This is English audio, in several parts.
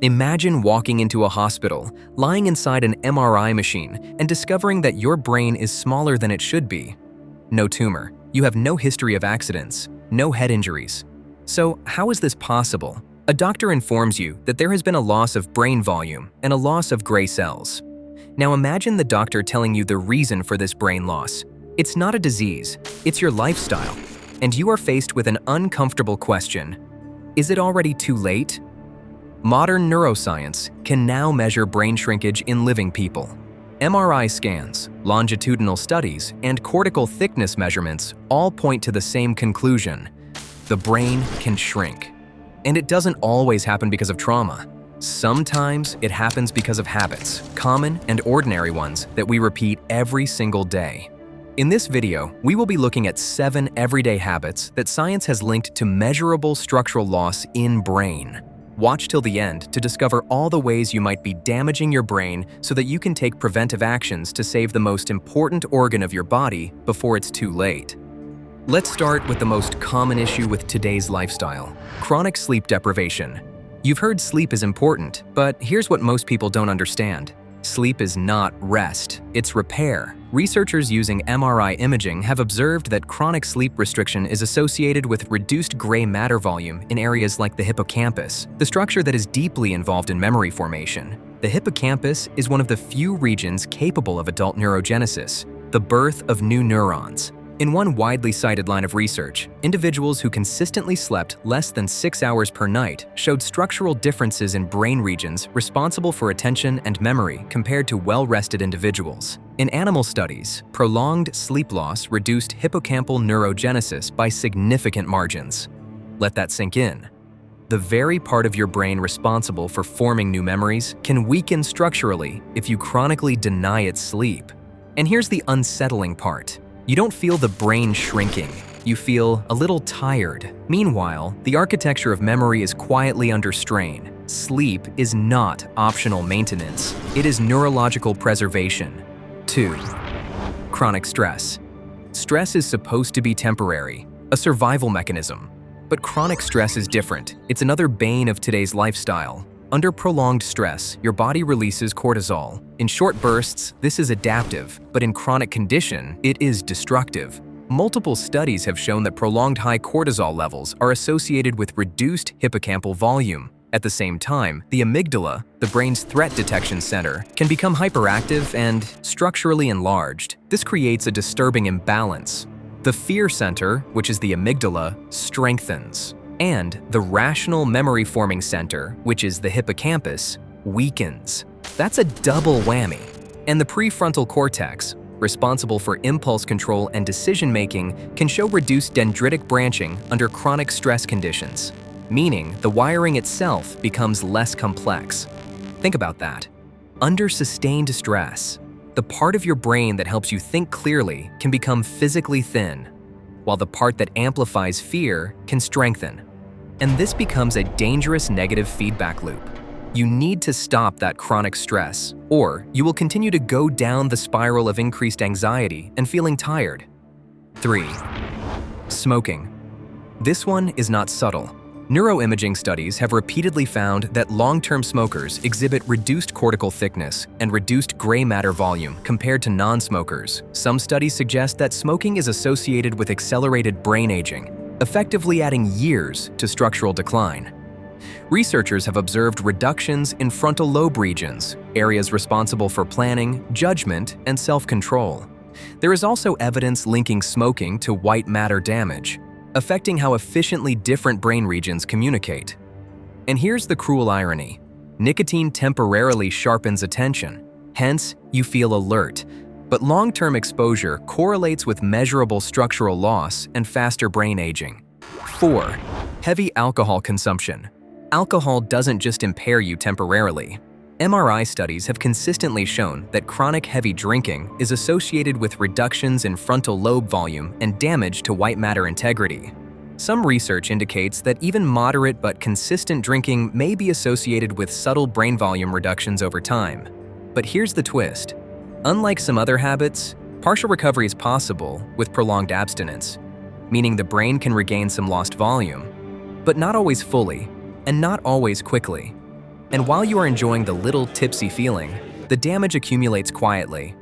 Imagine walking into a hospital, lying inside an MRI machine, and discovering that your brain is smaller than it should be. No tumor. You have no history of accidents, no head injuries. So, how is this possible? A doctor informs you that there has been a loss of brain volume and a loss of gray cells. Now imagine the doctor telling you the reason for this brain loss. It's not a disease, it's your lifestyle. And you are faced with an uncomfortable question. Is it already too late? Modern neuroscience can now measure brain shrinkage in living people. MRI scans, longitudinal studies, and cortical thickness measurements all point to the same conclusion. The brain can shrink. And it doesn't always happen because of trauma. Sometimes it happens because of habits, common and ordinary ones that we repeat every single day. In this video, we will be looking at 7 everyday habits that science has linked to measurable structural loss in brain. Watch till the end to discover all the ways you might be damaging your brain so that you can take preventive actions to save the most important organ of your body before it's too late. Let's start with the most common issue with today's lifestyle: chronic sleep deprivation. You've heard sleep is important, but here's what most people don't understand. Sleep is not rest, it's repair. Researchers using MRI imaging have observed that chronic sleep restriction is associated with reduced gray matter volume in areas like the hippocampus, the structure that is deeply involved in memory formation. The hippocampus is one of the few regions capable of adult neurogenesis, the birth of new neurons. In one widely cited line of research, individuals who consistently slept less than 6 hours per night showed structural differences in brain regions responsible for attention and memory compared to well-rested individuals. In animal studies, prolonged sleep loss reduced hippocampal neurogenesis by significant margins. Let that sink in. The very part of your brain responsible for forming new memories can weaken structurally if you chronically deny it sleep. And here's the unsettling part. You don't feel the brain shrinking. You feel a little tired. Meanwhile, the architecture of memory is quietly under strain. Sleep is not optional maintenance. It is neurological preservation. 2. Chronic stress. Stress is supposed to be temporary, a survival mechanism. But chronic stress is different. It's another bane of today's lifestyle. Under prolonged stress, your body releases cortisol. In short bursts, this is adaptive, but in chronic condition, it is destructive. Multiple studies have shown that prolonged high cortisol levels are associated with reduced hippocampal volume. At the same time, the amygdala, the brain's threat detection center, can become hyperactive and structurally enlarged. This creates a disturbing imbalance. The fear center, which is the amygdala, strengthens. And the rational memory-forming center, which is the hippocampus, weakens. That's a double whammy. And the prefrontal cortex, responsible for impulse control and decision-making, can show reduced dendritic branching under chronic stress conditions, meaning the wiring itself becomes less complex. Think about that. Under sustained stress, the part of your brain that helps you think clearly can become physically thin, while the part that amplifies fear can strengthen. And this becomes a dangerous negative feedback loop. You need to stop that chronic stress, or you will continue to go down the spiral of increased anxiety and feeling tired. 3. Smoking. This one is not subtle. Neuroimaging studies have repeatedly found that long-term smokers exhibit reduced cortical thickness and reduced gray matter volume compared to non-smokers. Some studies suggest that smoking is associated with accelerated brain aging, effectively adding years to structural decline. Researchers have observed reductions in frontal lobe regions, areas responsible for planning, judgment, and self-control. There is also evidence linking smoking to white matter damage, affecting how efficiently different brain regions communicate. And here's the cruel irony. Nicotine temporarily sharpens attention, hence you feel alert, but long-term exposure correlates with measurable structural loss and faster brain aging. 4. Heavy alcohol consumption. Alcohol doesn't just impair you temporarily. MRI studies have consistently shown that chronic heavy drinking is associated with reductions in frontal lobe volume and damage to white matter integrity. Some research indicates that even moderate but consistent drinking may be associated with subtle brain volume reductions over time. But here's the twist. Unlike some other habits, partial recovery is possible with prolonged abstinence, meaning the brain can regain some lost volume, but not always fully, and not always quickly. And while you are enjoying the little tipsy feeling, the damage accumulates quietly,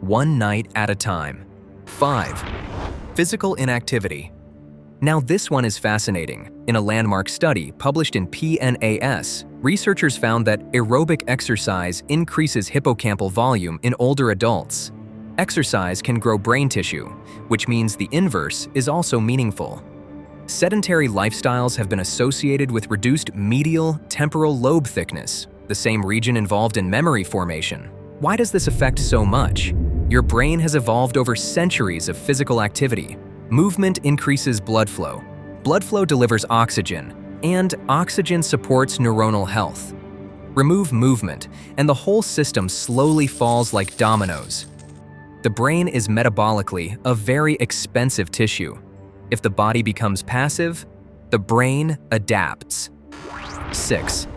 one night at a time. 5. Physical inactivity. Now this one is fascinating. In a landmark study published in PNAS, researchers found that aerobic exercise increases hippocampal volume in older adults. Exercise can grow brain tissue, which means the inverse is also meaningful. Sedentary lifestyles have been associated with reduced medial temporal lobe thickness, the same region involved in memory formation. Why does this affect so much? Your brain has evolved over centuries of physical activity. Movement increases blood flow. Blood flow delivers oxygen, and oxygen supports neuronal health. Remove movement, and the whole system slowly falls like dominoes. The brain is metabolically a very expensive tissue. If the body becomes passive, the brain adapts. 6.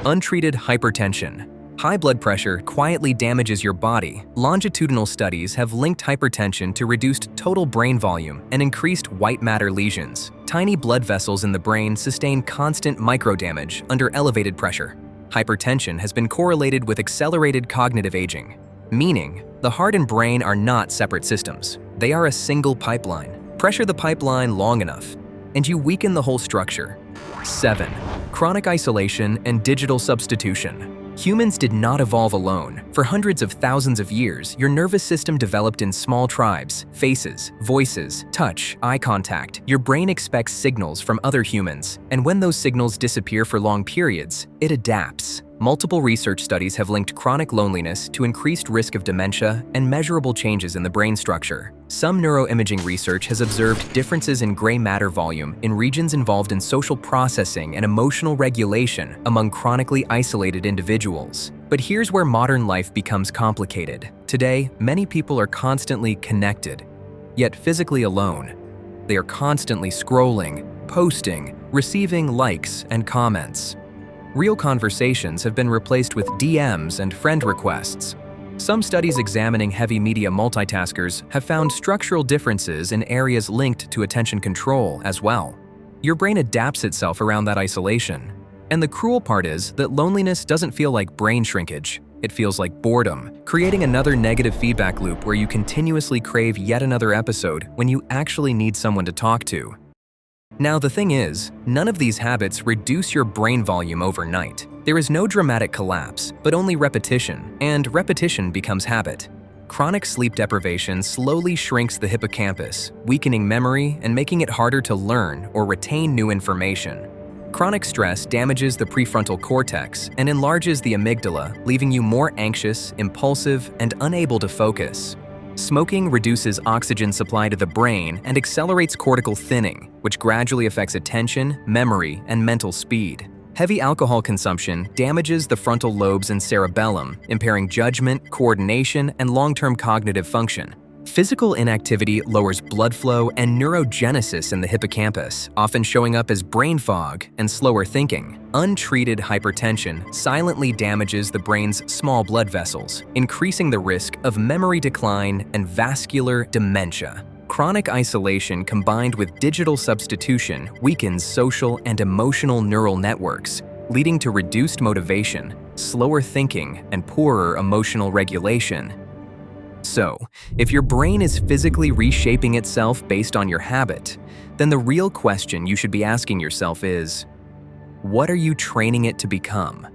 Untreated hypertension. High blood pressure quietly damages your body. Longitudinal studies have linked hypertension to reduced total brain volume and increased white matter lesions. Tiny blood vessels in the brain sustain constant microdamage under elevated pressure. Hypertension has been correlated with accelerated cognitive aging, meaning the heart and brain are not separate systems. They are a single pipeline. Pressure the pipeline long enough, and you weaken the whole structure. 7. Chronic isolation and digital substitution. Humans did not evolve alone. For hundreds of thousands of years, your nervous system developed in small tribes, faces, voices, touch, eye contact. Your brain expects signals from other humans, and when those signals disappear for long periods, it adapts. Multiple research studies have linked chronic loneliness to increased risk of dementia and measurable changes in the brain structure. Some neuroimaging research has observed differences in gray matter volume in regions involved in social processing and emotional regulation among chronically isolated individuals. But here's where modern life becomes complicated. Today, many people are constantly connected, yet physically alone. They are constantly scrolling, posting, receiving likes and comments. Real conversations have been replaced with DMs and friend requests. Some studies examining heavy media multitaskers have found structural differences in areas linked to attention control as well. Your brain adapts itself around that isolation. And the cruel part is that loneliness doesn't feel like brain shrinkage. It feels like boredom, creating another negative feedback loop where you continuously crave yet another episode when you actually need someone to talk to. Now the thing is, none of these habits reduce your brain volume overnight. There is no dramatic collapse, but only repetition, and repetition becomes habit. Chronic sleep deprivation slowly shrinks the hippocampus, weakening memory and making it harder to learn or retain new information. Chronic stress damages the prefrontal cortex and enlarges the amygdala, leaving you more anxious, impulsive, and unable to focus. Smoking reduces oxygen supply to the brain and accelerates cortical thinning, which gradually affects attention, memory, and mental speed. Heavy alcohol consumption damages the frontal lobes and cerebellum, impairing judgment, coordination, and long-term cognitive function. Physical inactivity lowers blood flow and neurogenesis in the hippocampus, often showing up as brain fog and slower thinking. Untreated hypertension silently damages the brain's small blood vessels, increasing the risk of memory decline and vascular dementia. Chronic isolation combined with digital substitution weakens social and emotional neural networks, leading to reduced motivation, slower thinking, and poorer emotional regulation. So, if your brain is physically reshaping itself based on your habit, then the real question you should be asking yourself is, what are you training it to become?